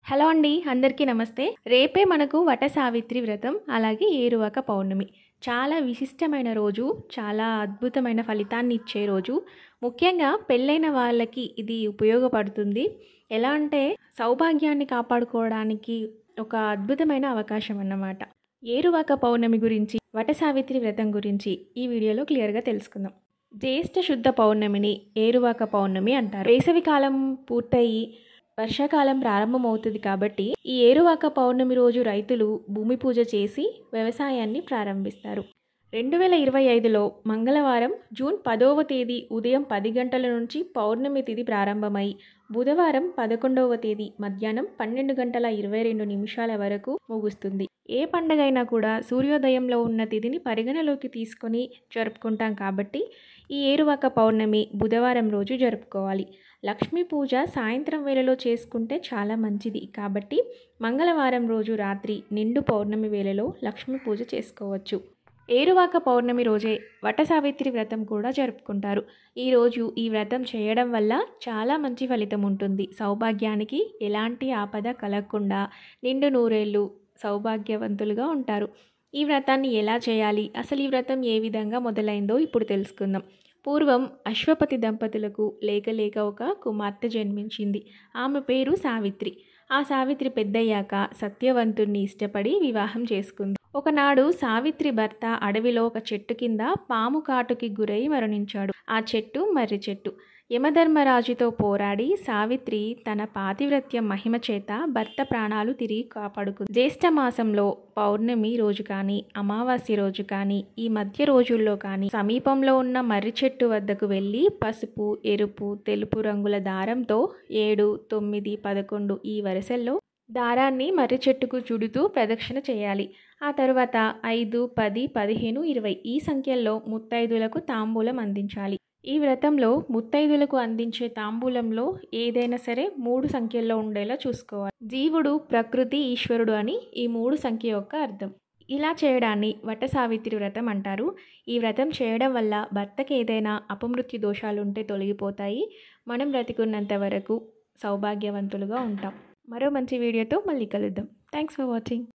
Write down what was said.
Hello అండి, అందరికీ నమస్తే. రేపే మనకు వట సావిత్రి వ్రతం, అలాగే ఏరువాక పౌర్ణమి. చాలా విశిష్టమైన రోజు, చాలా అద్భుతమైన ఫలితాన్ని ఇచ్చే రోజు. ముఖ్యంగా పెళ్ళైన వాళ్ళకి ఇది ఉపయోగపడుతుంది. ఎలా అంటే సౌభాగ్యాన్ని కాపాడుకోవడానికి ఒక అద్భుతమైన అవకాశం అన్నమాట. ఏరువాక పౌర్ణమి గురించి, వట సావిత్రి వ్రతం గురించి ఈ వీడియోలో క్లియర్గా తెలుసుకుందాం. జ్యేష్ఠ శుద్ధ పౌర్ణమిని ఏరువాక పౌర్ణమి అంటారు. వేసవి కాలం పూర్తయి వర్షాకాలం ప్రారంభమవుతుంది కాబట్టి ఈ ఏరువాక పౌర్ణమి రోజు రైతులు భూమి పూజ చేసి వ్యవసాయాన్ని ప్రారంభిస్తారు. 2025లో మంగళవారం జూన్ 10వ తేదీ ఉదయం 10 గంటల నుంచి పౌర్ణమి తిథి ప్రారంభమై బుధవారం 11వ తేదీ మధ్యాహ్నం 12 గంటల 22 నిమిషాల వరకు ముగుస్తుంది. ఏ పండగైనా కూడా సూర్యోదయంలో ఉన్న తిథిని పరిగణలోకి తీసుకొని జరుపుకుంటాం కాబట్టి ఈ ఏరువాక పౌర్ణమి బుధవారం రోజు జరుపుకోవాలి. లక్ష్మీ పూజ సాయంత్రం వేళలో చేసుకుంటే చాలా మంచిది కాబట్టి మంగళవారం రోజు రాత్రి నిండు పౌర్ణమి వేళలో లక్ష్మీ పూజ చేసుకోవచ్చు. ఏరువాక పౌర్ణమి రోజే వట సావిత్రి వ్రతం కూడా జరుపుకుంటారు. ఈరోజు ఈ వ్రతం చేయడం వల్ల చాలా మంచి ఫలితం ఉంటుంది. సౌభాగ్యానికి ఎలాంటి ఆపద కలగకుండా నిండు నూరేళ్ళు సౌభాగ్యవంతులుగా ఉంటారు. ఈ వ్రతాన్ని ఎలా చేయాలి, అసలు ఈ వ్రతం ఏ విధంగా మొదలైందో ఇప్పుడు తెలుసుకుందాం. పూర్వం అశ్వపతి దంపతులకు లేక ఒక కుమార్తె జన్మించింది. ఆమె పేరు సావిత్రి. ఆ సావిత్రి పెద్దయ్యాక సత్యవంతుణ్ణి ఇష్టపడి వివాహం చేసుకుంది. ఒకనాడు సావిత్రి భర్త అడవిలో ఒక చెట్టు కింద పాము కాటుకి గురై మరణించాడు. ఆ చెట్టు మర్రి చెట్టు. యమధర్మరాజుతో పోరాడి సావిత్రి తన పాతివ్రత్యం మహిమ చేత భర్త ప్రాణాలు తిరిగి కాపాడుకుంది. జ్యేష్ఠ మాసంలో పౌర్ణమి రోజు కానీ, అమావాస్య రోజు కానీ, ఈ మధ్య రోజుల్లో కానీ సమీపంలో ఉన్న మర్రి చెట్టు వద్దకు వెళ్ళి పసుపు, ఎరుపు, తెలుపు రంగుల దారంతో 7, 9, 11 ఈ వరుసల్లో దారాన్ని మర్రి చెట్టుకు చుడుతూ ప్రదక్షిణ చేయాలి. ఆ తర్వాత 5, 10, 15, 20 ఈ సంఖ్యల్లో ముత్తైదులకు తాంబూలం అందించాలి. ఈ వ్రతంలో ముత్తైదులకు అందించే తాంబూలంలో ఏదైనా సరే 3 సంఖ్యల్లో ఉండేలా చూసుకోవాలి. జీవుడు, ప్రకృతి, ఈశ్వరుడు అని ఈ 3 సంఖ్య యొక్క అర్థం. ఇలా చేయడాన్ని వట సావిత్రి వ్రతం అంటారు. ఈ వ్రతం చేయడం వల్ల భర్తకి ఏదైనా అపమృత్యు దోషాలుంటే తొలగిపోతాయి. మనం బ్రతికున్నంత వరకు సౌభాగ్యవంతులుగా ఉంటాం. మరో మంచి వీడియోతో మళ్ళీ కలుద్దాం. Thanks for watching.